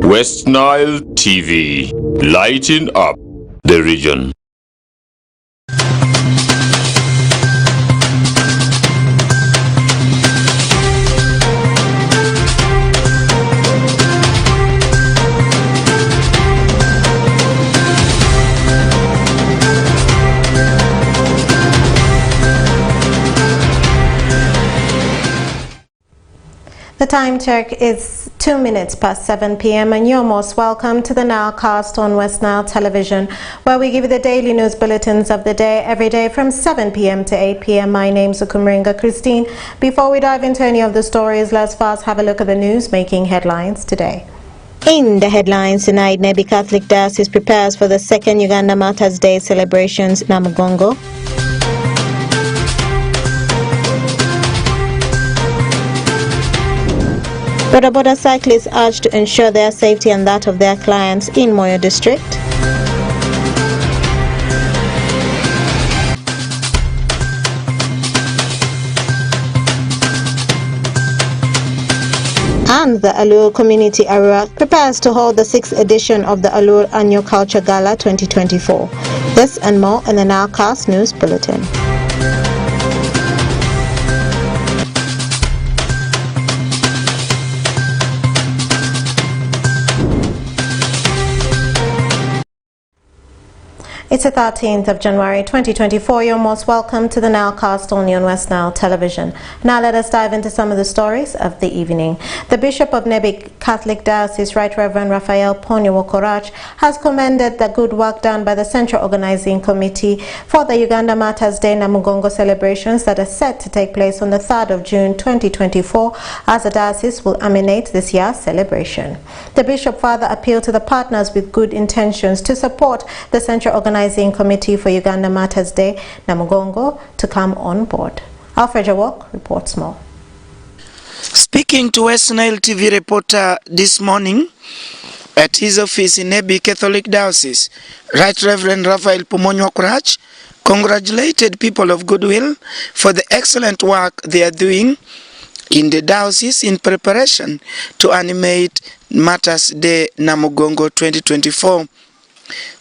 West Nile TV, lighting up the region. The time check is 2 minutes past 7 p.m. and you're most welcome to the NILE Cast on West Nile Television, where we give you the daily news bulletins of the day every day from 7 p.m. to 8 p.m. My name's Ukumringa Christine. Before we dive into any of the stories, let's first have a look at the news making headlines today. In the headlines tonight, Nebi Catholic Diocese prepares for the second Uganda Martyrs' Day celebrations, Namugongo. Boda cyclists urged to ensure their safety and that of their clients in Moyo district. And the Alur Community Area prepares to hold the 6th edition of the Alur Annual Culture Gala 2024. This and more in the NILE Cast News Bulletin. It's the 13th of January 2024. You're most welcome to the NILE Cast only on West Nile Television. Now let us dive into some of the stories of the evening. The Bishop of Nebi Catholic Diocese, Right Reverend Raphael Ponyo-Wokorach, has commended the good work done by the Central Organizing Committee for the Uganda Martyrs' Day Namugongo celebrations that are set to take place on the 3rd of June 2024, as the diocese will emanate this year's celebration. The Bishop further appealed to the partners with good intentions to support the Central Organizing Committee for Uganda Martyrs' Day Namugongo to come on board. Alfred Jawok reports more. Speaking to WESTNILE TV reporter this morning at his office in Nebi Catholic Diocese, Right Reverend Raphael Ponyo-Wokorach congratulated people of goodwill for the excellent work they are doing in the diocese in preparation to animate Martyrs' Day Namugongo 2024.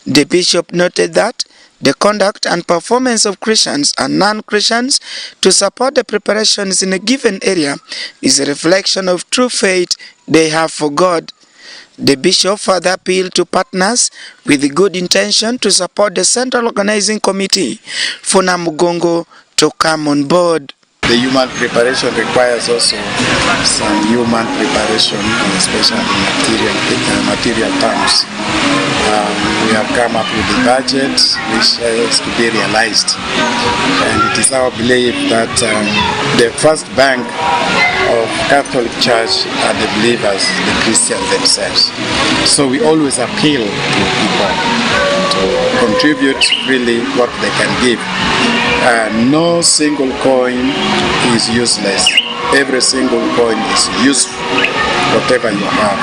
The bishop noted that the conduct and performance of Christians and non-Christians to support the preparations in a given area is a reflection of true faith they have for God. The bishop further appealed to partners with good intention to support the Central Organizing Committee for Namugongo to come on board. The human preparation requires also some human preparation, especially material terms. We have come up with the budget which is to be realized, and it is our belief that the first bank of Catholic Church are the believers, the Christians themselves. So we always appeal to people to contribute really what they can give. No single coin is useless. Every single coin is useful. Whatever you have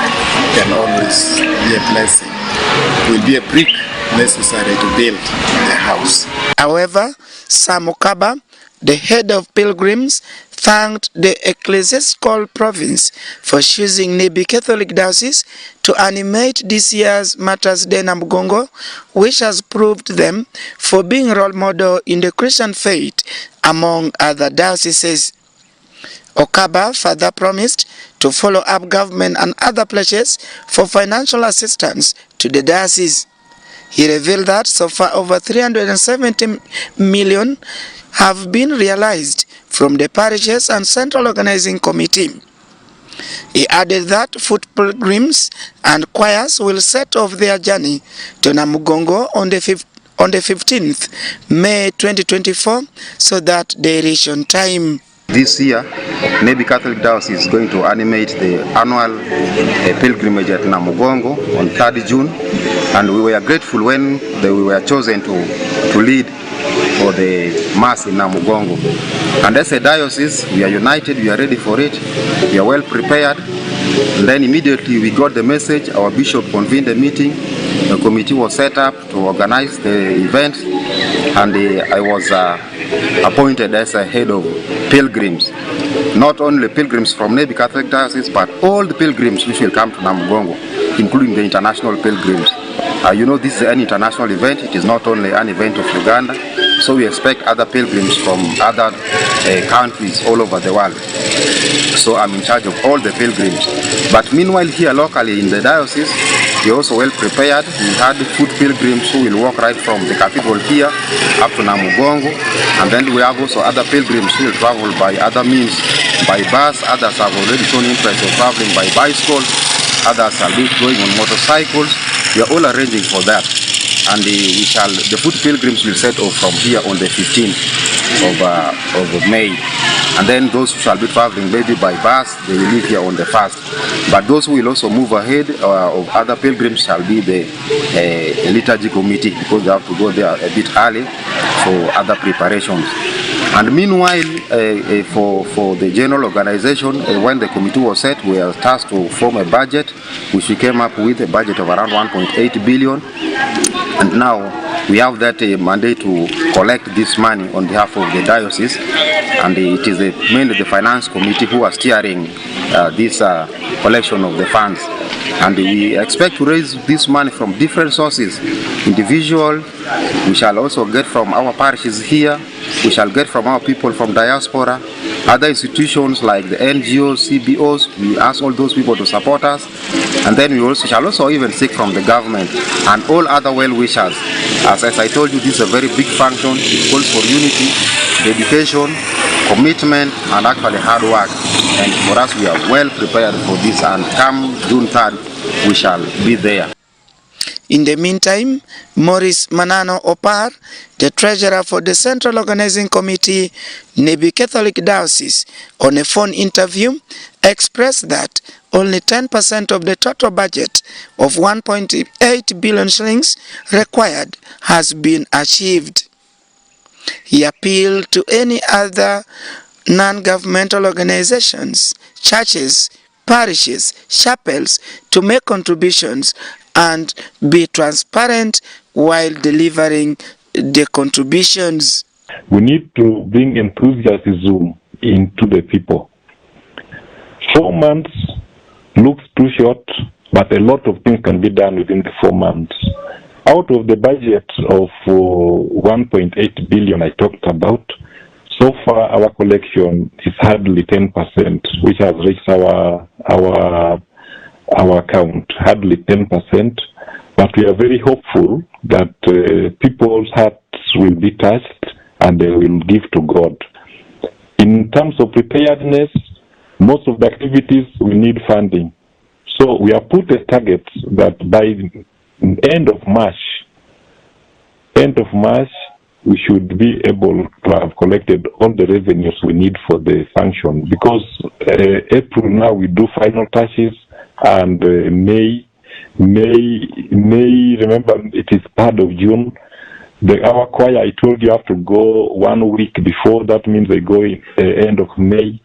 can always be a blessing. It will be a brick necessary to build the house. However, Sam Okaba, the head of pilgrims, thanked the ecclesiastical province for choosing Nebi Catholic Diocese to animate this year's Martyrs' Day Namugongo, which has proved them for being a role model in the Christian faith among other dioceses. Okaba further promised to follow up government and other pledges for financial assistance to the diocese. He revealed that so far over 370 million have been realized from the parishes and Central Organizing Committee. He added that foot pilgrims and choirs will set off their journey to Namugongo on the 15th May 2024 so that they reach on time. This year, Nebi Catholic Diocese is going to animate the annual pilgrimage at Namugongo on 3rd June, and we were grateful when we were chosen to lead for the Mass in Namugongo. And as a diocese, we are united, we are ready for it, we are well prepared. And then immediately we got the message, our bishop convened a meeting, the committee was set up to organize the event, and I was appointed as a head of pilgrims. Not only pilgrims from Nebi Catholic Diocese, but all the pilgrims which will come to Namugongo. including the international pilgrims. You know, this is an international event. It is not only an event of Uganda, so we expect other pilgrims from other countries all over the world. So I'm in charge of all the pilgrims. But meanwhile, here locally in the diocese, we're also well prepared. We had food pilgrims who will walk right from the cathedral here up to Namugongo, and then we have also other pilgrims who will travel by other means, by bus. Others have already shown interest of traveling by bicycle. Others are going on motorcycles. We are all arranging for that, and the food pilgrims will set off from here on the 15th of May. And then those who shall be traveling maybe by bus, they will leave here on the 1st. But those who will also move ahead of other pilgrims shall be the liturgy committee, because they have to go there a bit early for other preparations. And meanwhile, for the general organization, when the committee was set, we are tasked to form a budget, which we came up with a budget of around 1.8 billion. And now we have that mandate to collect this money on behalf of the diocese, and it is mainly the finance committee who are steering this collection of the funds. And we expect to raise this money from different sources. Individual, we shall also get from our parishes here, we shall get from our people from diaspora, other institutions like the NGOs, CBOs, we ask all those people to support us. And then we shall also even seek from the government and all other well-wishers. As I told you, this is a very big function. It calls for unity, dedication, commitment, and actually hard work. And for us, we are well prepared for this, and come June 3rd, we shall be there. In the meantime, Maurice Manano Opar, the treasurer for the Central Organizing Committee, Nebi Catholic Diocese, on a phone interview, expressed that only 10% of the total budget of 1.8 billion shillings required has been achieved. He appealed to any other non-governmental organizations, churches, parishes, chapels to make contributions and be transparent while delivering the contributions. We need to bring enthusiasm into the people. 4 months looks too short, but a lot of things can be done within the 4 months. Out of the budget of 1.8 billion I talked about, so far our collection is hardly 10%, which has reached our account, hardly 10%. But we are very hopeful that people's hearts will be touched and they will give to God. In terms of preparedness, most of the activities we need funding. So we have put a target that by the end of March, we should be able to have collected all the revenues we need for the function. Because April now we do final touches, and May, remember it is 3rd of June. Our choir, I told you, have to go 1 week before. That means they go in end of May.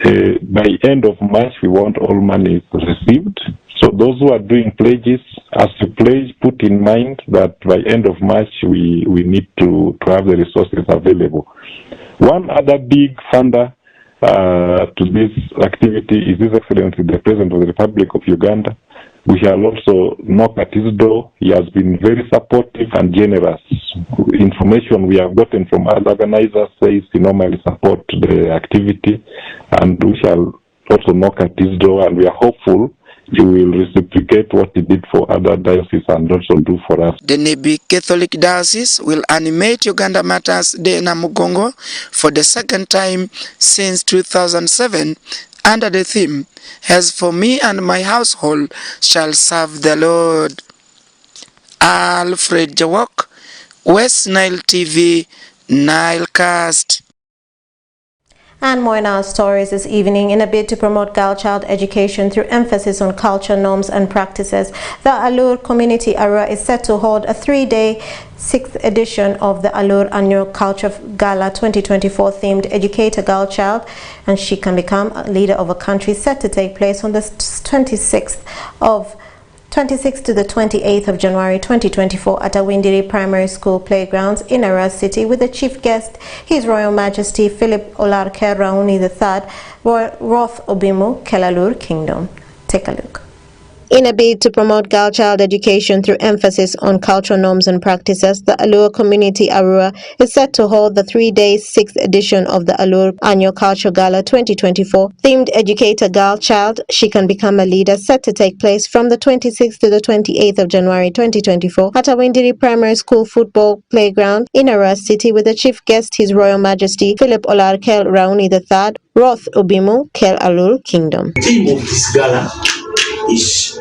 By end of March, we want all money received. So those who are doing pledges, as you pledge, put in mind that by end of March, we need to have the resources available. One other big funder to this activity is His Excellency the President of the Republic of Uganda. We shall also knock at his door. He has been very supportive and generous. Information we have gotten from other organizers says he normally supports the activity, and we shall also knock at his door, and we are hopeful he will reciprocate what he did for other dioceses and also do for us. The Nebi Catholic Diocese will animate Uganda Matters Day Namugongo for the 2nd time since 2007 under the theme, "As for me and my household shall serve the Lord." Alfred Jawok, West Nile TV, Nile Cast. And more in our stories this evening. In a bid to promote girl child education through emphasis on culture, norms and practices, the Alur Community Arua is set to hold a 3-day 6th edition of the Alur Annual Culture Gala 2024 themed Educate a Girl Child and She Can Become a Leader of a Country, set to take place on the 26th to the 28th of January 2024 at Awindiri Primary School Playgrounds in Arua City, with the chief guest, His Royal Majesty Philip Olarke Rauni III, Roth Obimu, Kelalur Kingdom. Take a look. In a bid to promote girl child education through emphasis on cultural norms and practices, the Alur Community Arua is set to hold the 3-day 6th edition of the Alur Annual Culture Gala 2024, themed Educator Girl Child, She Can Become a Leader, set to take place from the 26th to the 28th of January 2024 at Awindiri Primary School Football Playground in Arua City, with the chief guest His Royal Majesty Philip Olarkel Rauni III, Roth Ubimu, Kel Alur Kingdom. The theme of this gala is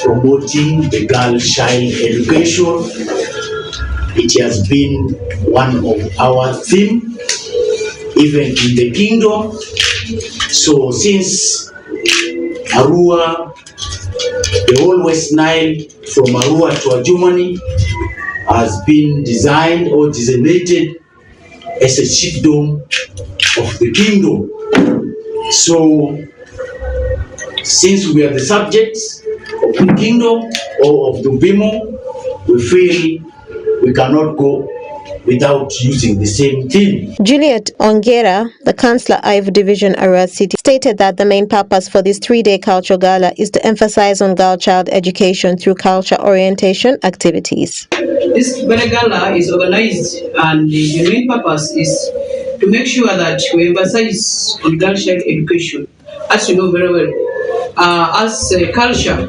promoting the girl child education. It has been one of our theme, even in the kingdom. So since Arua, the whole West Nile, from Arua to Adjumani, has been designed or designated as a chiefdom of the kingdom. So since we are the subjects of the kingdom or of the Bimo, we feel we cannot go without using the same theme. Juliet Ongera, the Councillor Ive Division Arua City, stated that the main purpose for this 3-day culture gala is to emphasize on girl child education through culture orientation activities. This gala is organized, and the main purpose is to make sure that we emphasize on girl child education. As you know very well, as a culture,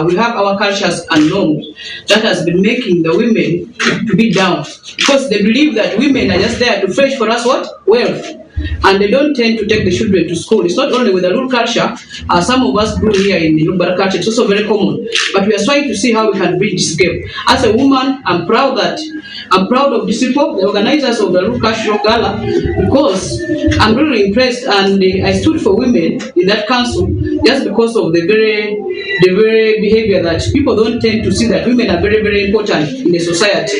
we have our cultures and norms that has been making the women to be down, because they believe that women are just there to fetch for us what? Wealth. And they don't tend to take the children to school. It's not only with the Lul culture, some of us grew here in the Lul culture, it's also very common. But we are trying to see how we can bridge this gap. As a woman, I'm proud of these people, the organizers of the Lul Cultural Gala, because I'm really impressed, and I stood for women in that council just because of the very behavior that people don't tend to see, that women are very, very important in the society.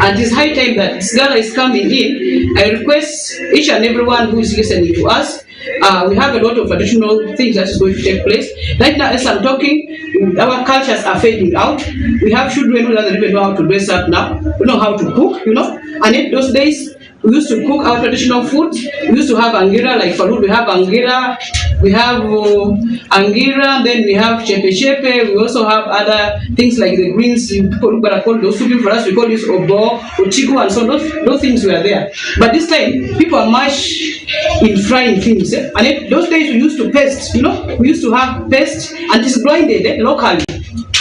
And it's high time that this gala is coming in. I request each and everyone who is listening to us, we have a lot of additional things that is going to take place. Right now, as I'm talking, our cultures are fading out. We have children who don't even know how to dress up now. We know how to cook, And in those days, we used to cook our traditional food. We used to have angira, like for food, we have angira, then we have chepe. We also have other things like the greens. People call those food. For us, we call this obo, ochigo, and so those things were there. But this time, people are much in frying things. And in those days, we used to paste. We used to have paste, and it's grinded locally.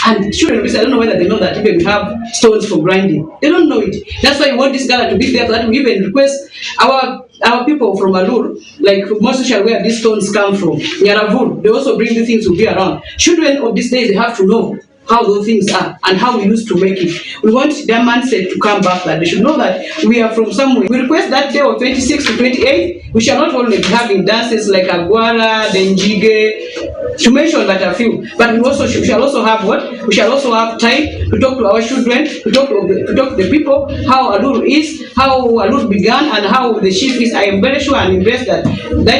And children, I don't know whether they know that even we have stones for grinding. They don't know it. That's why we want this gala to be there, so that we even request our people from Alur, like most social, where these stones come from. Yaravur, they also bring the things to be around. Children of these days, they have to know how those things are and how we used to make it. We want their mindset to come back, that they should know that we are from somewhere. We request that day of 26 to 28, we shall not only be having dances like Agwara, Denjige, to mention that a few, but we shall also have what? We shall also have time to talk to our children, to talk to the people, how Alur is, how Alur began, and how the chief is. I am very sure and impressed that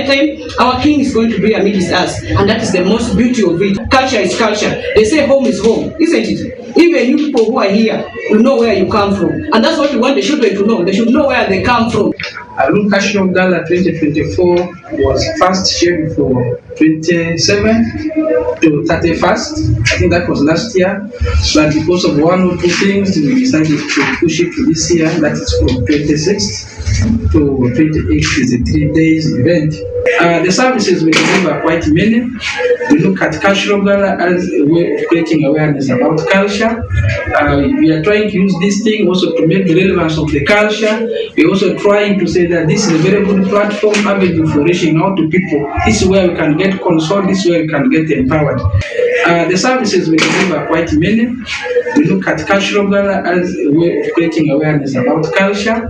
time our king is going to be amidst us, and that is the most beauty of it. Culture is culture. They say home is home, isn't it? Even you people who are here will know where you come from, and that's what we want the children to know. They should know where they come from. Alur Cultural Gala 2024 was first scheduled for 27th to 31st. I think that was last year, but because of one or two things, we decided to push it to this year. That is from 26th to 28th is a 3 days event. The services we deliver are quite many. We look at Cultural Gala as a way of creating awareness about culture. We are trying to use this thing also to make the relevance of the culture. We are also trying to say that this is a very good platform avenue for reaching out to people. This is where we can get consoled, this is where we can get empowered. The services we deliver are quite many. We look at Cultural Gala as a way of creating awareness about culture.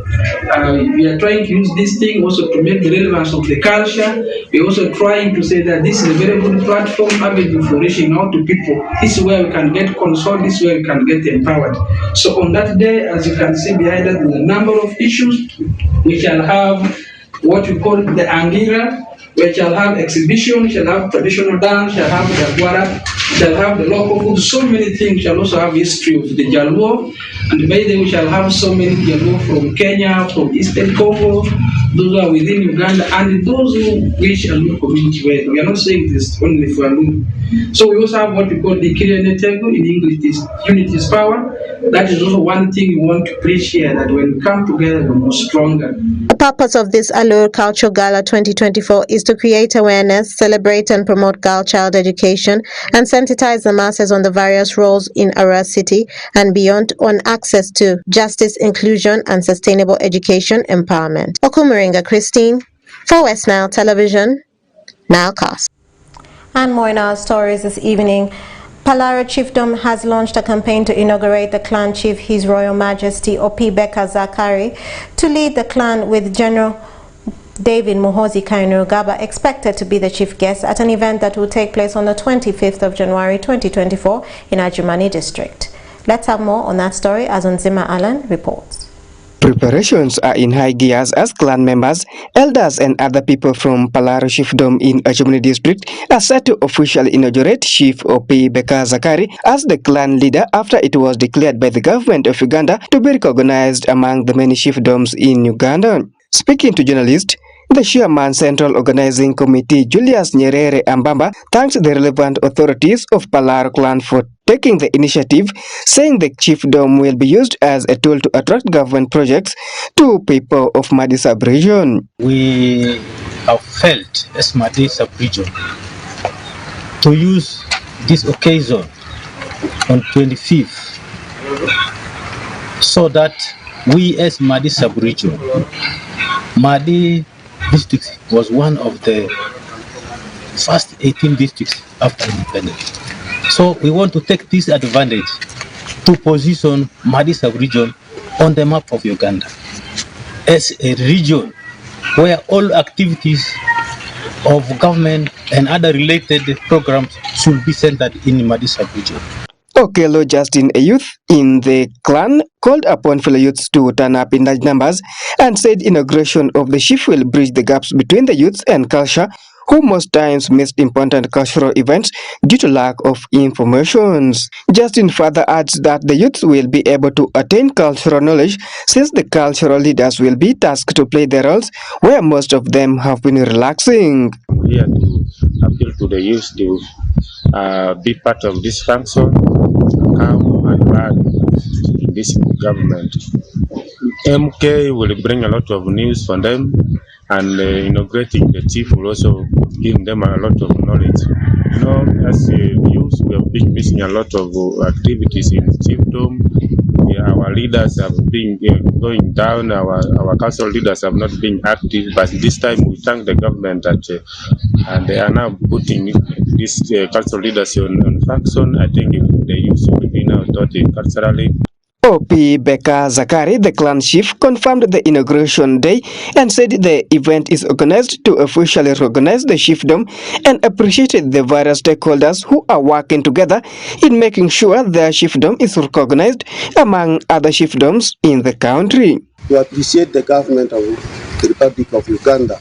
We are trying to use this thing also to make the relevance of the culture. We are also trying to say that this is a very good platform avenue for reaching out to people. This is where we can get consoled, this is where we can get empowered. So on that day, as you can see behind us, there's a number of issues. We shall have what we call the Angira, We shall have exhibition, shall have traditional dance, shall have the guara, shall have the local food, so many things. Shall also have history of the Jaluo, and by then we shall have so many Jaluo from Kenya, from Eastern Congo, those who are within Uganda, and those who wish a new community. Well, we are not saying this only for Alu. So we also have what we call the Kirene Table, in English is unity is power. That is also one thing we want to preach here, that when we come together, we're more stronger. The purpose of this Alur Cultural Gala 2024 is to create awareness, celebrate and promote girl child education, and sensitize the masses on the various roles in Arua City and beyond on access to justice, inclusion, and sustainable education empowerment. Okumuringa Christine, for West Nile Television, Nile Cast. And more in our stories this evening. Palaro Chiefdom has launched a campaign to inaugurate the clan chief, His Royal Majesty Opi Beka Zakari, to lead the clan, with General David Muhozi Kainerugaba expected to be the chief guest at an event that will take place on the 25th of January 2024 in Ajumani district. Let's have more on that story as Unzima Allen reports. Preparations are in high gears as clan members, elders and other people from Palaro Chiefdom in Ajumani district are set to officially inaugurate Chief Opi Beka Zakari as the clan leader after it was declared by the government of Uganda to be recognized among the many chiefdoms in Uganda. Speaking to journalists, the Chairman Central Organizing Committee Julius Nyerere Ambamba thanked the relevant authorities of Palaro clan for taking the initiative, saying the chiefdom will be used as a tool to attract government projects to people of Madi sub-region. We have felt as Madi sub-region to use this occasion on 25th so that we as Madi sub-region, Madi district was one of the first 18 districts after independence. So we want to take this advantage to position Madi sub-region on the map of Uganda as a region where all activities of government and other related programs should be centered in Madi sub-region. Okelo Justin, a youth in the clan, called upon fellow youths to turn up in large numbers and said inauguration of the chief will bridge the gaps between the youths and culture, who most times missed important cultural events due to lack of information. Justin further adds that the youths will be able to attain cultural knowledge since the cultural leaders will be tasked to play their roles where most of them have been relaxing. Here to appeal to the youth to be part of this function, come and learn in this government. MK will bring a lot of news for them, and inaugurating the chief will also give them a lot of knowledge. You know, as youth, we have been missing a lot of activities in chiefdom. Our leaders have been going down, our council leaders have not been active, but this time we thank the government that and they are now putting this council leaders on function. I think the youth will be now taught culturally. Opi Beka Zakari, the clan chief, confirmed the inauguration day and said the event is organized to officially recognize the chiefdom and appreciated the various stakeholders who are working together in making sure their chiefdom is recognized among other chiefdoms in the country. We appreciate the government of the Republic of Uganda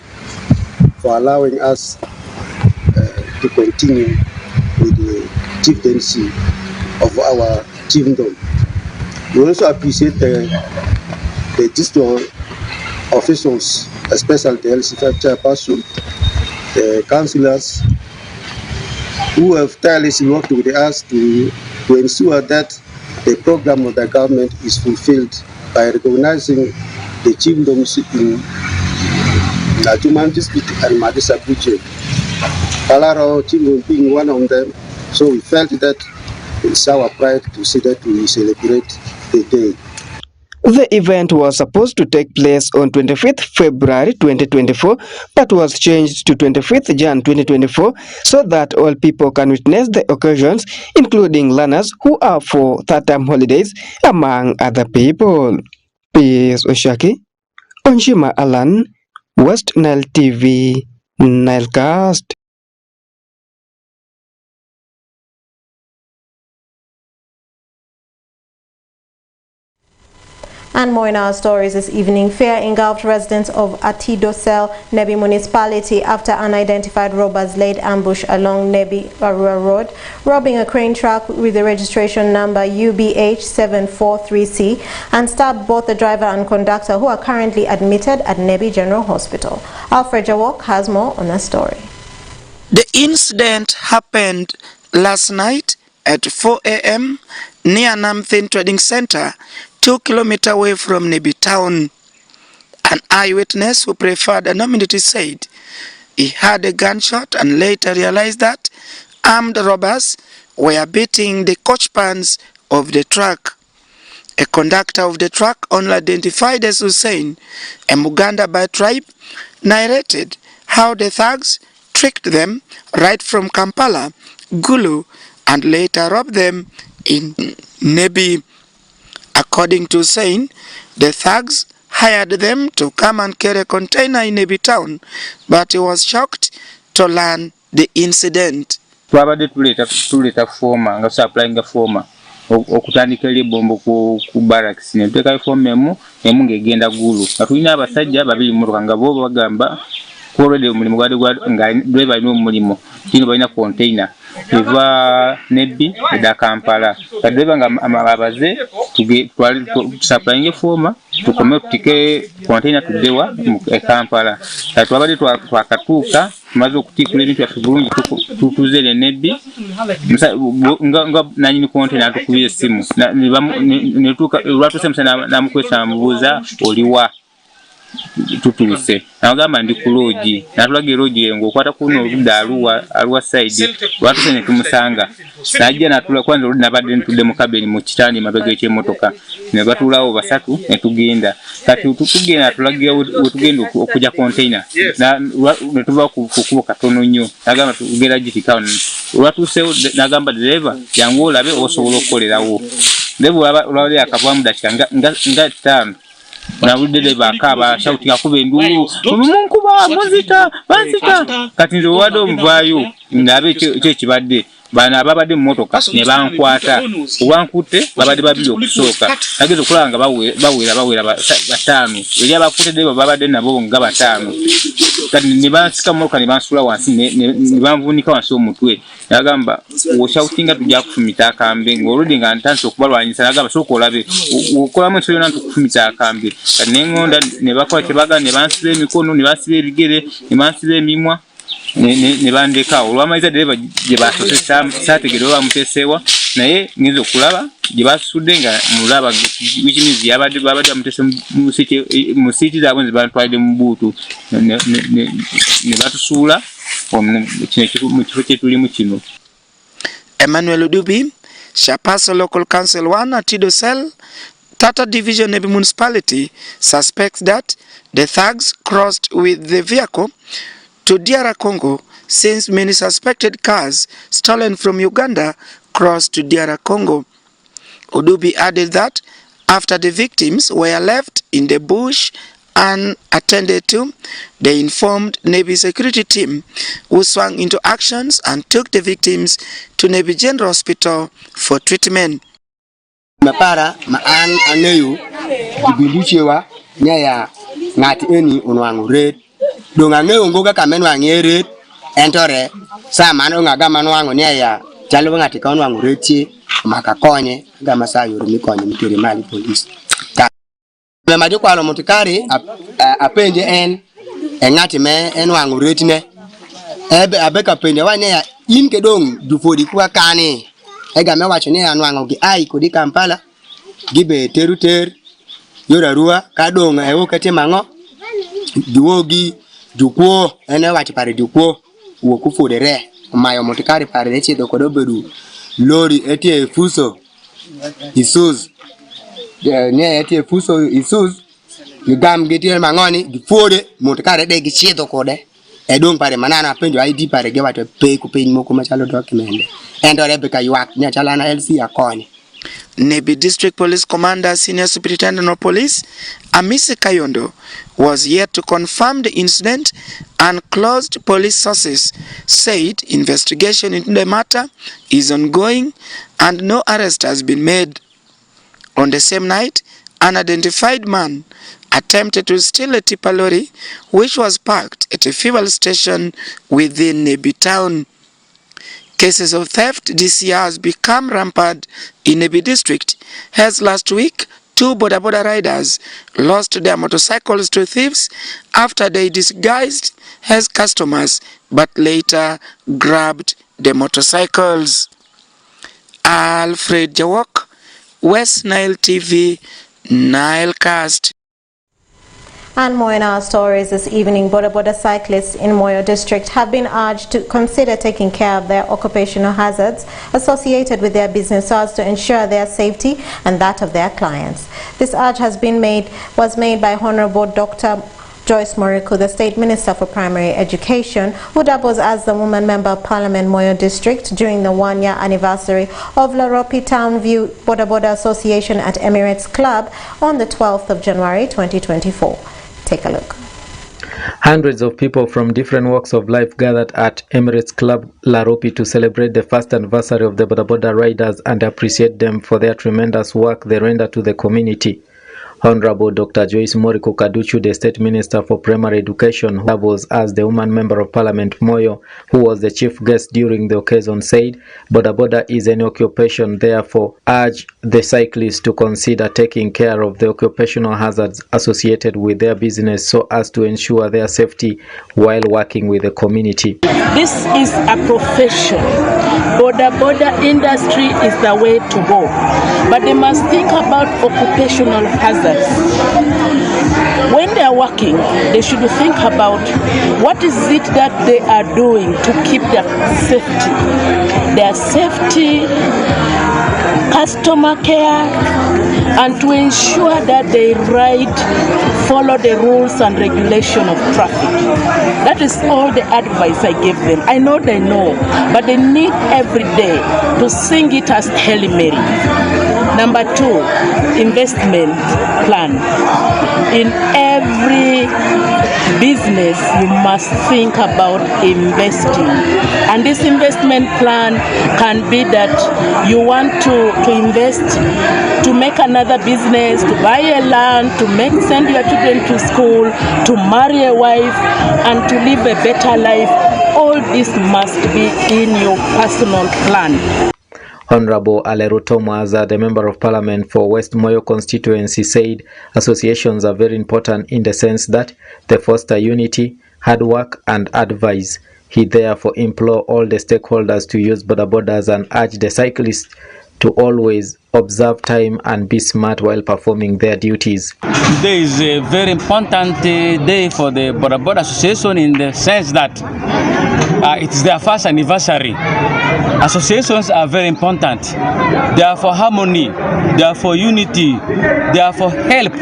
for allowing us to continue with the chieftaincy of our chiefdom. We also appreciate the district officials, especially the LC5 chairperson, the councillors, who have tirelessly worked with us to ensure that the program of the government is fulfilled by recognizing the chiefdoms in Ajumani district and Madi sub-region. Palaro chiefdom being one of them, so we felt that it's our pride to see that we celebrate the day. The event was supposed to take place on 25th February 2024, but was changed to 25th Jan 2024 so that all people can witness the occasions, including learners who are for third-term holidays, among other people. P.S. Oshaki, Onshima Alan, West Nile TV, Nile Cast. And more in our stories this evening. Fear engulfed residents of Atidosel, Nebi municipality after unidentified robbers laid ambush along Nebi Arua Road, robbing a crane truck with the registration number UBH743C and stabbed both the driver and conductor, who are currently admitted at Nebi General Hospital. Alfred Jawok has more on the story. The incident happened last night at 4 a.m. near Namthin Trading Center, 2 kilometers away from Nebi town. An eyewitness who preferred anonymity said he heard a gunshot and later realized that armed robbers were beating the coach pans of the truck. A conductor of the truck, only identified as Hussein, a Muganda by tribe, narrated how the thugs tricked them right from Kampala, Gulu, and later robbed them in Nebi. According to Hussein, the thugs hired them to come and carry a container in Nebi town, but he was shocked to learn the incident. Twabadde tuleta forma nga supplying forma okutandika ebombo ku barracks ne tuteka forma emu ng'egenda Gulu nga tulina abasajja babiri mu nga bo bagamba ko already omulimu gwadde nga driver alina omulimu kino balina container eva Nebi eda Kampala driver nga abaze supplying forma tukome tutike container tudewa mu Kampala twabadde twakatuuka tumaze okutikula ebintu byaffe bulungi tutuzere Nebi nga nanyini container tukubye essimu lwatuuse musana namukwesa mubuuza oliwa tutuse nagamba ndi ku lodge natulaga lodge ng'okwata kuno oludda aluwa side lwatuse ne tumusanga najja natula kwanza oludde nabadde ntudde mu kabeni mu kitandi mabega ek'emmotoka ne batulawo basatu ne tugenda kati tugenda natulagira wetugenda okujja container ne tuva ku kubo katono nnyo nagamba tugenda gitika lwatuusewo nagamba driver jangu olabe osobola okukolerawo ndebu olwali akavaamu dakika nga ttaano nabudde bakaba shouting akube ndulu munkuba muzita banzita kati nze wadde omuvaayo ndabe kye kibadde bana babadde mu motoka ne bankwata owankutte babadde babiri okusooka nageze okulaba nga bawera bataano eri abakutte babadde nabo nga bataano kati ne bansika mu motoka ne bansula wansi ne banvuunika wansi omutwe nagamba oshoutinga tujja kufumita akambe ng'oludde nga ntandise okubalwanyisa nagamba sooka olabe okolamu ensobi yonna ntukufumita akambe kati nengonda ne bakola kyebaga ne bansiba emikono ne bansiba ebigere ne bansiba emimwa ne bandeka olwamaliza dereva gye basose saategere oba bamuteesewa naye ngenza okulaba gye basudde nga mulaba wikimizi babadde bamutese mu siiti zaabwe nze bantwalidde mu buutu ne batusuula mu kifo kye tulimu kino. Emmanuel Udubi, Chapaso Local Council 1 at Tidosel, Tata Division Nebi Municipality, suspects that the thugs crossed with the vehicle to DR Congo, since many suspected cars stolen from Uganda crossed to DR Congo. Udubi added that after the victims were left in the bush unattended to, they informed Nebi security team, who swung into actions and took the victims to Nebi General Hospital for treatment. Mapara maan aneyu ibiluchewa nyaya ngati eni unwangu red donga ne ngoga kamen wange red entore sa mano ngaga mano wangu nyaya jalo ngati ka wangu red makakonye gama sa yoro mikonye mitire mali police me majo kwalo motikari apenje en ngati me en wangu red ne ebe abeka penje wanya in kedong dufodi kwa kane ega me wacho ne anwango gi ai kodi Kampala gibe teruter yora rua kadonga ewo kete mango duogi dukwo ene wacho pare dukwo wo kufudere mayo motikari pare leche dokodo bedu lori etie fuso isuz ne etie fuso isuz yugam getie mangoni gifude motikari de gichedo kode edong pare manana penjo ID pare ge wacho pe ku pin moko machalo document endo rebeka yuak nya chalana LC akoni. Nebi District Police Commander Senior Superintendent of Police Amisi Kayondo was yet to confirm the incident, and closed police sources said investigation into the matter is ongoing and no arrest has been made. On the same night, An unidentified man attempted to steal a tipper lorry which was parked at a fuel station within Nebi town. Cases of theft this year has become rampant in Nebi district, as last week 2 boda riders lost their motorcycles to thieves after they disguised as customers but later grabbed the motorcycles. Alfred Jawok, West Nile TV, Nile Cast. And more in our stories this evening, boda cyclists in Moyo district have been urged to consider taking care of their occupational hazards associated with their business so as to ensure their safety and that of their clients. This urge was made by Honorable Dr. Joyce Moriku, the State Minister for Primary Education, who doubles as the Woman Member of Parliament Moyo District during the 1-year anniversary of Laropi Town View Boda Association at Emirates Club on the 12th of January 2024. Take a look. Hundreds of people from different walks of life gathered at Emirates Club Laropi to celebrate the first anniversary of the Boda riders and appreciate them for their tremendous work they render to the community. Honorable Dr. Joyce Moriku Kaduchu, the State Minister for Primary Education, who doubles as the Woman Member of Parliament Moyo, who was the chief guest during the occasion, said Boda is an occupation, therefore urge the cyclists to consider taking care of the occupational hazards associated with their business so as to ensure their safety while working with the community. This is a profession. Boda industry is the way to go. But they must think about occupational hazards. When they are working, they should think about what is it that they are doing to keep their safety, customer care, and to ensure that they follow the rules and regulation of traffic. That is all the advice I give them. I know they know, but they need every day to sing it as Hail Mary. Number 2, investment plan. In every business, you must think about investing. And this investment plan can be that you want to invest to make another business, to buy a land, to send your children to school, to marry a wife, and to live a better life. All this must be in your personal plan. Honorable Aleruto Mwaza, the Member of Parliament for West Moyo constituency, said associations are very important in the sense that they foster unity, hard work and advice. He therefore implored all the stakeholders to use bodas and urge the cyclists to always observe time and be smart while performing their duties. Today is a very important day for the Boda Association in the sense that it's their first anniversary. Associations are very important. They are for harmony, they are for unity, they are for help,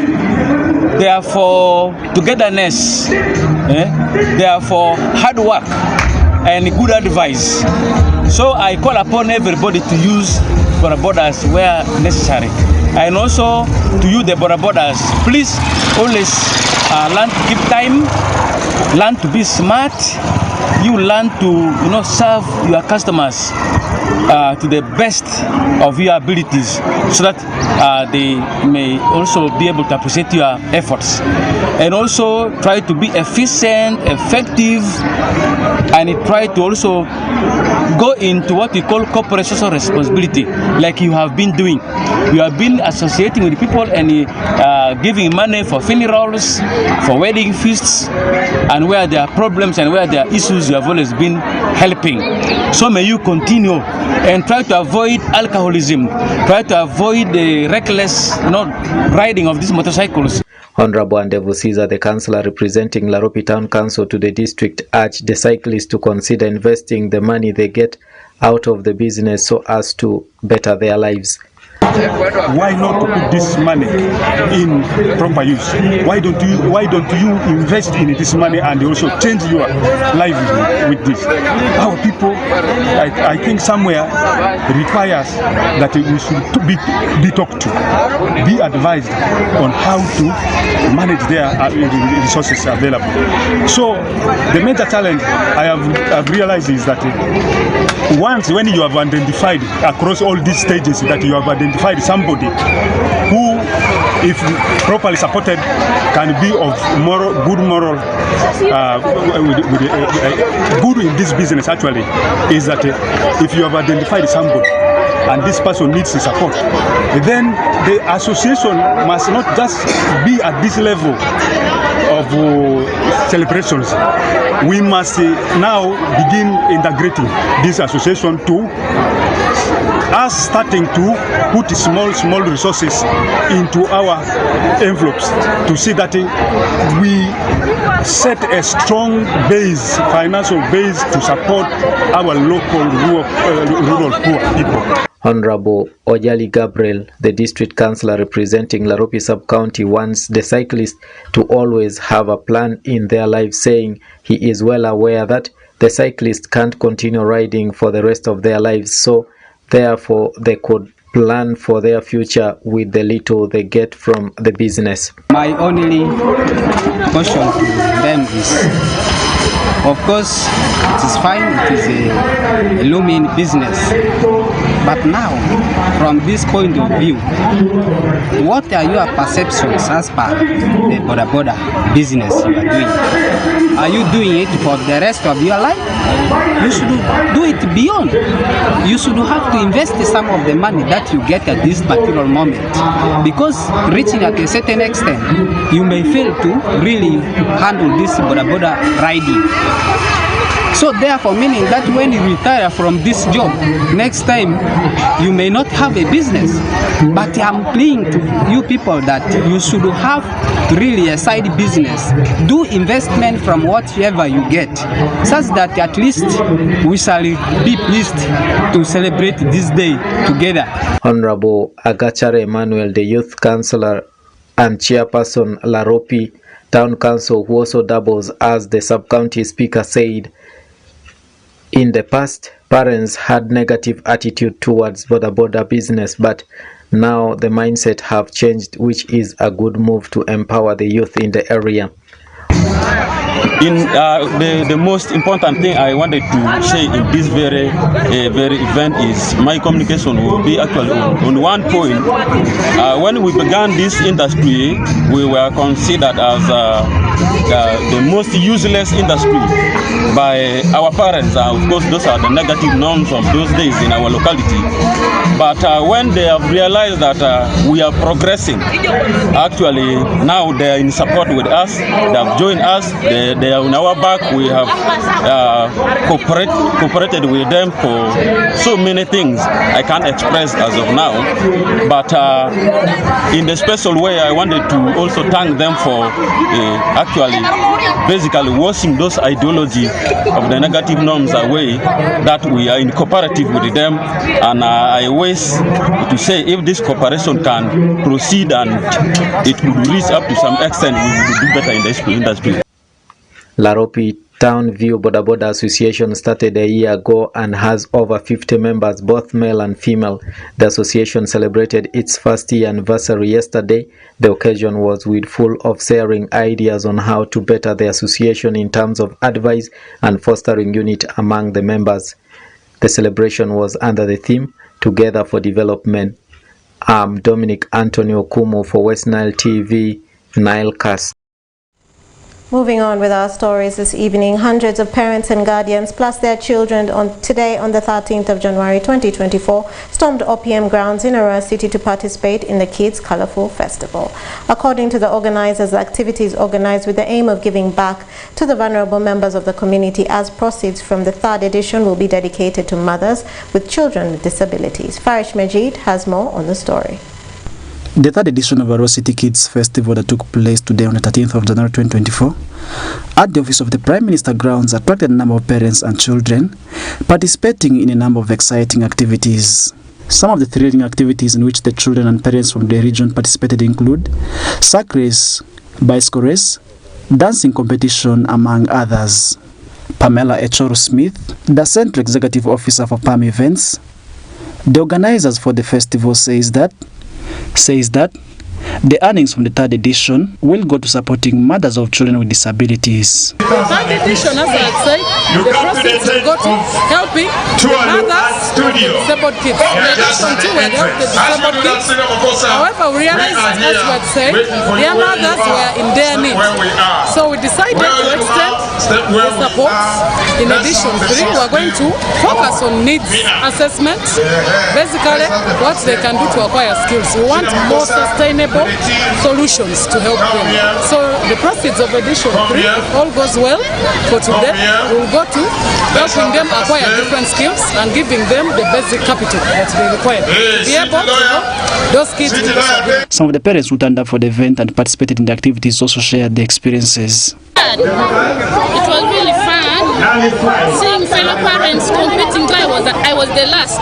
they are for togetherness, they are for hard work and good advice. So I call upon everybody to use bodas where necessary, and also to use the bodas. Please always learn to give time, learn to be smart. You learn to serve your customers to the best of your abilities, so that they may also be able to appreciate your efforts, and also try to be efficient, effective, and try to also go into what we call corporate social responsibility, like you have been doing. You have been associating with people and giving money for funerals, for wedding feasts, and where there are problems and where there are issues, you have always been helping. So may you continue and try to avoid alcoholism, try to avoid the reckless riding of these motorcycles. Honorable Andevu Caesar, the councillor representing Laropi Town Council to the district, urged the cyclists to consider investing the money they get out of the business so as to better their lives. Why not put this money in proper use? Why don't you invest in this money and also change your livelihood with this? Our people, I think somewhere requires that we should be talked to, be advised on how to manage their resources available. So the major challenge I have realized is that when you have identified across all these stages that you have identified identified somebody who, if properly supported, can be of good in this business. Actually, is that if you have identified somebody and this person needs the support, then the association must not just be at this level of celebrations. We must now begin integrating this association to us starting to put small resources into our envelopes to see that we set a strong base, financial base, to support our local rural poor people. Honorable Ojali Gabriel, the district councillor representing Laropi sub-county, wants the cyclists to always have a plan in their lives, saying he is well aware that the cyclists can't continue riding for the rest of their lives, so therefore they could plan for their future with the little they get from the business. My only caution to them is, of course, it is fine, it is a looming business. But now, from this point of view, what are your perceptions as per the border business you are doing? Are you doing it for the rest of your life? You should do it beyond. You should have to invest some of the money that you get at this particular moment. Because reaching at a certain extent, you may fail to really handle this border riding. So therefore, meaning that when you retire from this job, next time you may not have a business. But I'm pleading to you people that you should have really a side business. Do investment from whatever you get, such that at least we shall be pleased to celebrate this day together. Honorable Agachare Emmanuel, the youth councillor and chairperson Laropi Town Council, who also doubles as the sub-county speaker, said in the past, parents had negative attitude towards border business, but now the mindset have changed, which is a good move to empower the youth in the area. The most important thing I wanted to say in this very event is my communication will be actually on one point. When we began this industry, we were considered as the most useless industry by our parents. Of course, those are the negative norms of those days in our locality. But when they have realized that we are progressing, actually now they are in support with us. They have joined us. They are on our back. We have cooperated with them for so many things I can't express as of now. But in the special way, I wanted to also thank them for actually basically washing those ideology of the negative norms away, that we are in cooperative with them. And I wish to say, if this cooperation can proceed and it could reach up to some extent, we will do better in this industry. Laropi Town View Boda Association started a year ago and has over 50 members, both male and female. The association celebrated its first year anniversary yesterday. The occasion was with full of sharing ideas on how to better the association in terms of advice and fostering unity among the members. The celebration was under the theme Together for Development. I'm Dominic Anthony Okumu for West Nile TV, NILE CAST. Moving on with our stories this evening, hundreds of parents and guardians plus their children today on the 13th of January 2024 stormed OPM grounds in Aurora City to participate in the Kids Colorful Festival. According to the organizers, the activity is organized with the aim of giving back to the vulnerable members of the community, as proceeds from the third edition will be dedicated to mothers with children with disabilities. Farish Majid has more on the story. The third edition of Aurora City Kids Festival that took place today on the 13th of January 2024 at the office of the Prime Minister grounds attracted a number of parents and children participating in a number of exciting activities. Some of the thrilling activities in which the children and parents from the region participated include sack race, bicycle race, dancing competition, among others. Pamela Echoro Smith, the Central Executive Officer for PAM Events, the organizers for the festival, says that the earnings from the third edition will go to supporting mothers of children with disabilities. The third edition, as I said, the proceeds will go to helping mothers disabled kids. The addiction too will help the disabled kids. However, we realized, as we had said, their mothers were in their need. So we decided to extend the supports. In addition, we are going to focus on needs assessment, basically what they can do to acquire skills. We want more sustainable solutions to help them. So the proceeds of edition 3, if all goes well for today, we will go to helping them acquire different skills and giving them the basic capital that they require to be able to help those kids. Some of the parents who turned up for the event and participated in the activities also shared their experiences. It was really fun seeing fellow parents competing. I was the last,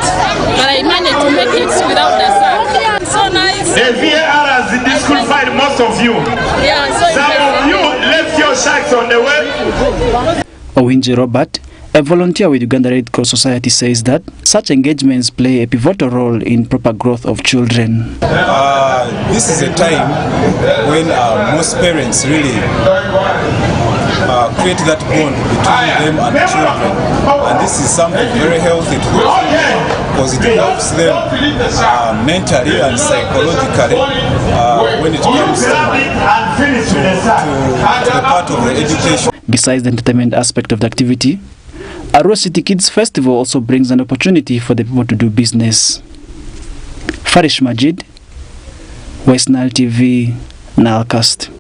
but I managed to make it without the sun. So nice. The VAR has disqualified most of you. Yeah, so some of you left your sharks on the way. Owinji Robert, a volunteer with Uganda Red Cross Society, says that such engagements play a pivotal role in proper growth of children. This is a time when most parents really create that bond between them and children, and this is something very healthy to them because it helps them mentally and psychologically when it comes to the part of the education. Besides the entertainment aspect of the activity, Arua City Kids Festival also brings an opportunity for the people to do business. Farish Majid, WESTNILE TV, NILE CAST.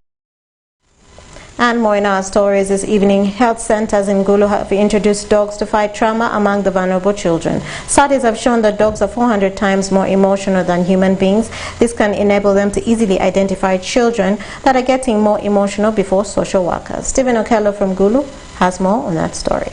And more in our stories this evening. Health centers in Gulu have introduced dogs to fight trauma among the vulnerable children. Studies have shown that dogs are 400 times more emotional than human beings. This can enable them to easily identify children that are getting more emotional before social workers. Stephen Okello from Gulu has more on that story.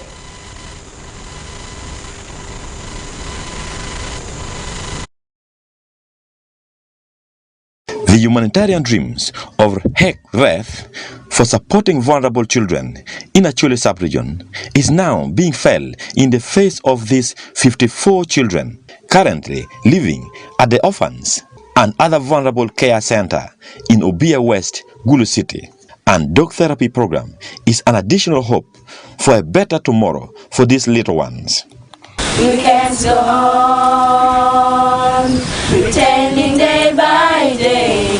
The humanitarian dreams of HEC-REF for supporting vulnerable children in Acholi sub-region is now being felt in the face of these 54 children currently living at the orphans and other vulnerable care center in Obia West, Gulu City. And dog therapy program is an additional hope for a better tomorrow for these little ones. You can't go on pretending day by day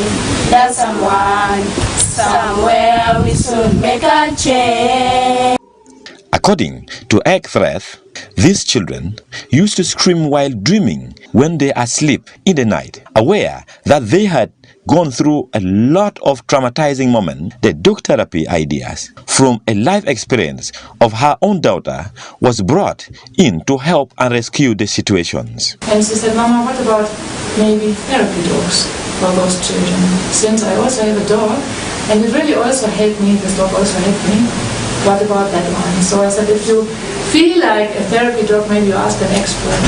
that someone somewhere will soon make a change. According to HEC-REF, these children used to scream while dreaming when they are asleep in the night, aware that they had gone through a lot of traumatizing moments. The dog therapy ideas from a life experience of her own daughter was brought in to help and rescue the situations. And she said, Mama, what about maybe therapy dogs for those children? Since I also have a dog, and it really also helped me, this dog also helped me, what about that one? So I said, if you feel like a therapy dog, maybe you ask an expert.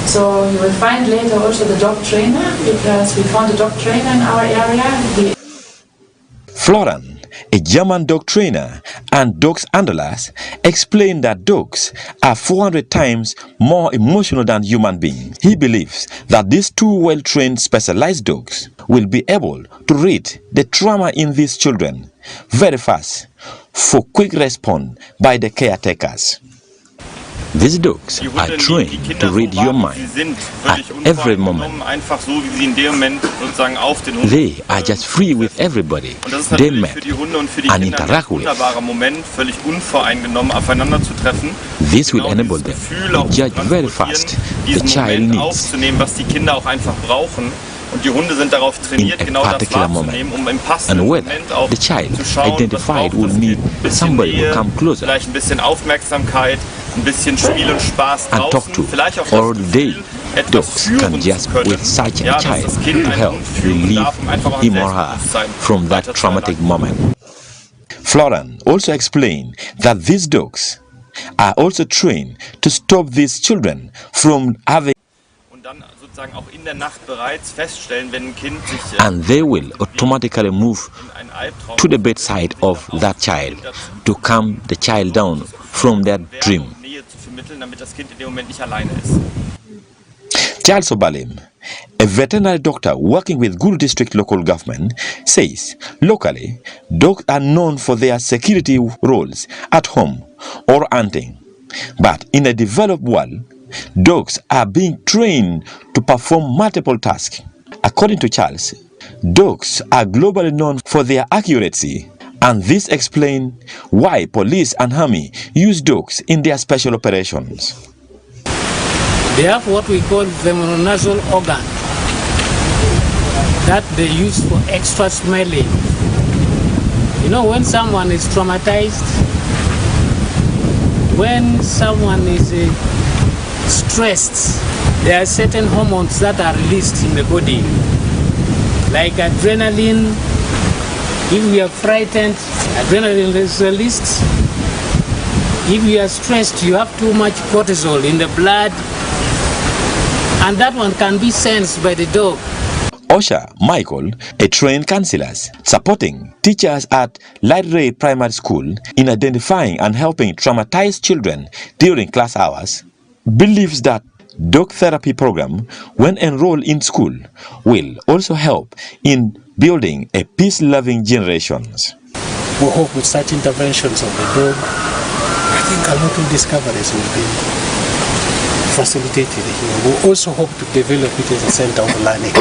So you will find later also the dog trainer, because we found a dog trainer in our area. Floran, a German dog trainer and dogs handlers, explained that dogs are 400 times more emotional than human beings. He believes that these two well-trained specialized dogs will be able to read the trauma in these children very fast for quick response by the caretakers. These dogs are trained to read your mind at every moment. They are just free with everybody they met and interact with. This will enable them to judge very fast the child needs in a particular moment, and whether the child identified will need somebody to come closer and talk to, or they dogs can just with such a child to help relieve him or her from that traumatic moment. Floran also explained that these dogs are also trained to stop these children from having, and they will automatically move to the bedside of that child to calm the child down from their dream. Charles Obalim, a veterinary doctor working with Gulu District local government, says locally dogs are known for their security roles at home or hunting, but in a developed world dogs are being trained to perform multiple tasks. According to Charles, dogs are globally known for their accuracy, and this explains why police and army use dogs in their special operations. They have what we call the mononasal organ that they use for extra smelling. You know, when someone is traumatized, when someone is stressed, there are certain hormones that are released in the body, like adrenaline. If we are frightened, adrenaline is released. If you are stressed, you have too much cortisol in the blood, and that one can be sensed by the dog. Osha Michael, a trained counselor, supporting teachers at Light Ray Primary School in identifying and helping traumatized children during class hours, believes that dog therapy program, when enrolled in school, will also help in building a peace-loving generations. We hope with such interventions of the dog, I think a lot of discoveries will be facilitated here. We also hope to develop it as a center of learning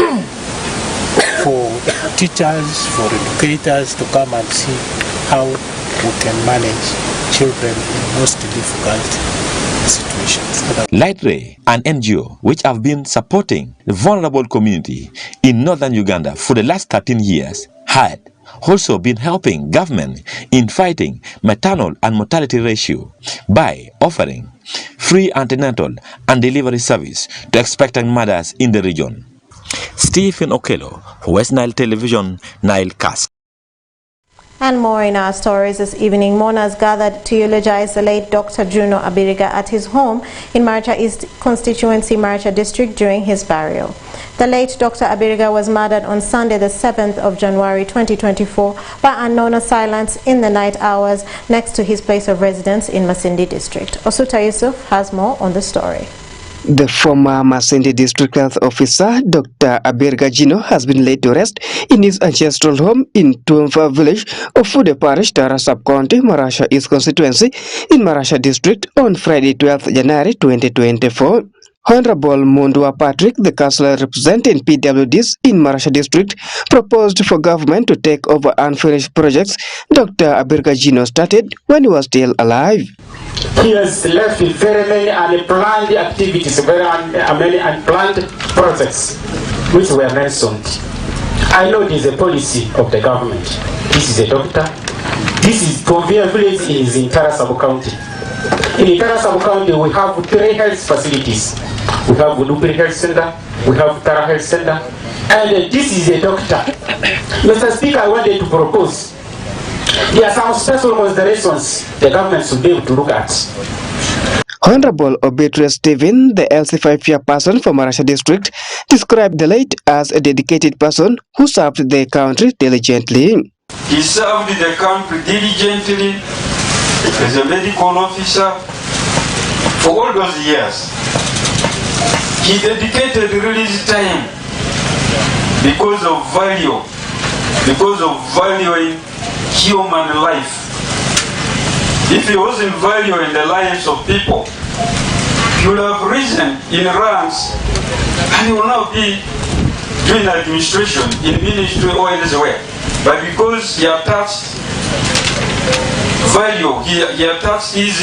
for teachers, for educators to come and see how we can manage children in most difficult situations. Light Ray, an NGO which have been supporting the vulnerable community in northern Uganda for the last 13 years, had also been helping government in fighting maternal and mortality ratio by offering free antenatal and delivery service to expectant mothers in the region. Stephen Okello, for West Nile Television, Nile Cast. And more in our stories this evening. Mourners gathered to eulogize the late Dr. Juno Abiriga at his home in Maracha East Constituency, Maracha District, during his burial. The late Dr. Abiriga was murdered on Sunday, the 7th of January 2024 by unknown assailants in the night hours next to his place of residence in Masindi District. Osuta Yusuf has more on the story. The former Masindi District Health Officer, Dr. Abiriga Jino, has been laid to rest in his ancestral home in Tuamfa village of Fude Parish, Tara Sub-County, Maracha East Constituency in Maracha District on Friday, 12th January 2024. Honorable Mundua Patrick, the councillor representing PWDs in Maracha District, proposed for government to take over unfinished projects Dr. Abiriga Jino started when he was still alive. He has left very many unplanned activities, many unplanned projects which were mentioned. I know it is a policy of the government. This is a doctor. This is Tovia village is in Tara Sub-County. In Tara Sub-County we have 3 health facilities. We have Udupiri Health Center, we have Tara Health Center, and this is a doctor. Mr. Speaker, I wanted to propose there are some special considerations the government should be able to look at. Honorable Obitri Stephen, the LC5 chairperson for Maracha District, described the late as a dedicated person who served the country diligently. He served the country diligently as a medical officer for all those years. He dedicated really his time because of valuing human life. If he wasn't valuing the lives of people, he would have risen in ranks and he will now be doing administration in ministry or elsewhere. But because he attached value, he attached his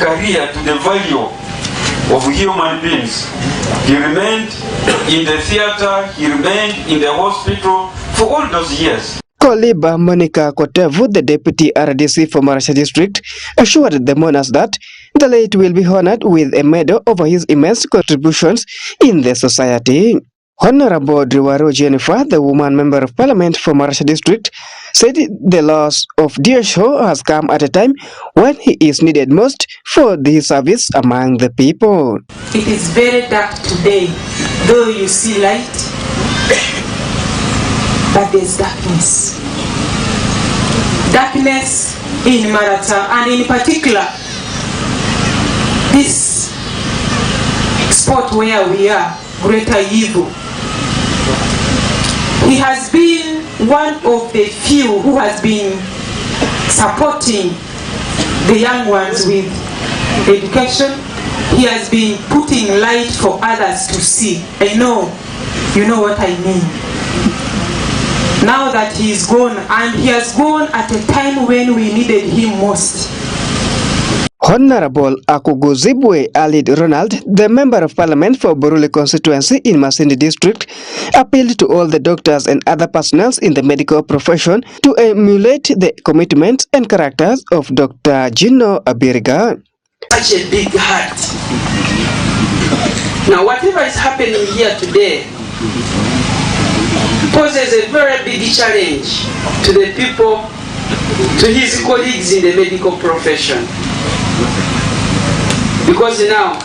career to the value of human beings. He remained in the theater, he remained in the hospital for all those years. Koliba Monica Kotevu, the deputy RDC for Maracha District, assured the mourners that the late will be honored with a medal over his immense contributions in the society. Honorable Driwaro Jennifer, the woman member of parliament for Maracha District, said the loss of dear Shaw has come at a time when he is needed most for his service among the people. It is very dark today, though you see light, but there's darkness. Darkness in Maracha, and in particular, this spot where we are, Greater Evil. He has been one of the few who has been supporting the young ones with education. He he has been putting light for others to see. I know, you know what I mean. Now that he is gone, and he has gone at a time when we needed him most. Honorable Akuguzibwe Alid Ronald, the Member of Parliament for Buruli constituency in Masindi district, appealed to all the doctors and other personnel in the medical profession to emulate the commitments and characters of Dr. Gino Abiriga. Such a big heart. Now whatever is happening here today poses a very big challenge to the people, to his colleagues in the medical profession. Because now,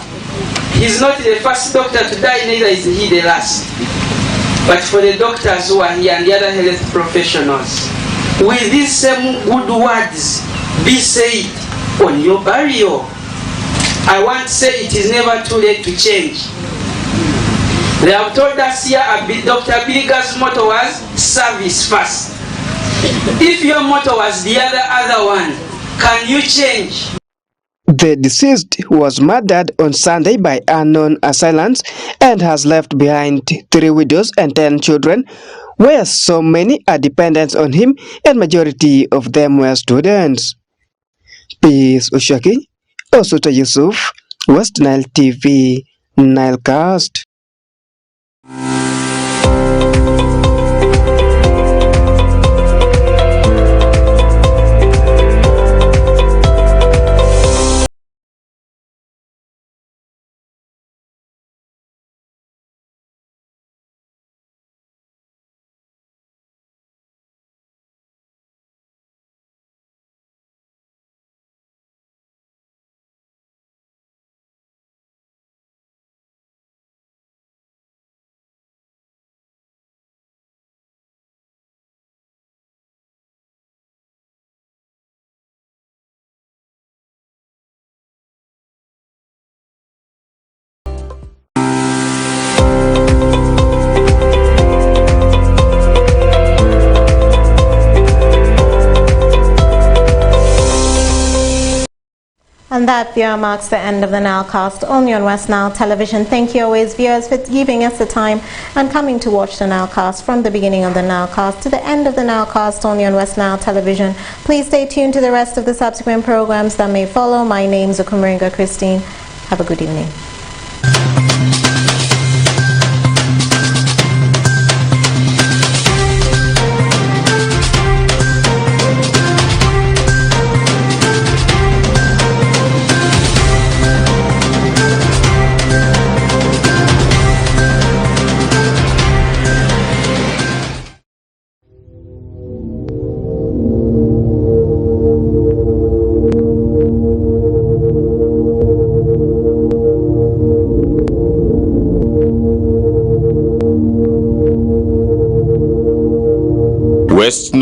he's not the first doctor to die, neither is he the last. But for the doctors who are here and the other health professionals, will these same good words be said on your burial? I want to say it is never too late to change. They have told us here, Dr. Abiriga's motto was service first. If your motto was the other one, can you change? The deceased was murdered on Sunday by unknown assailants and has left behind 3 widows and 10 children, where so many are dependent on him and majority of them were students. Peace Ushaki, Osuta Yusuf, West Nile TV, Nile Cast. And that, viewer, marks the end of the NILE cast only on West Nile Television. Thank you always, viewers, for giving us the time and coming to watch the NILE cast from the beginning of the NILE cast to the end of the NILE cast only on West Nile Television. Please stay tuned to the rest of the subsequent programs that may follow. My name is Okumaringa Christine. Have a good evening. WESTNILE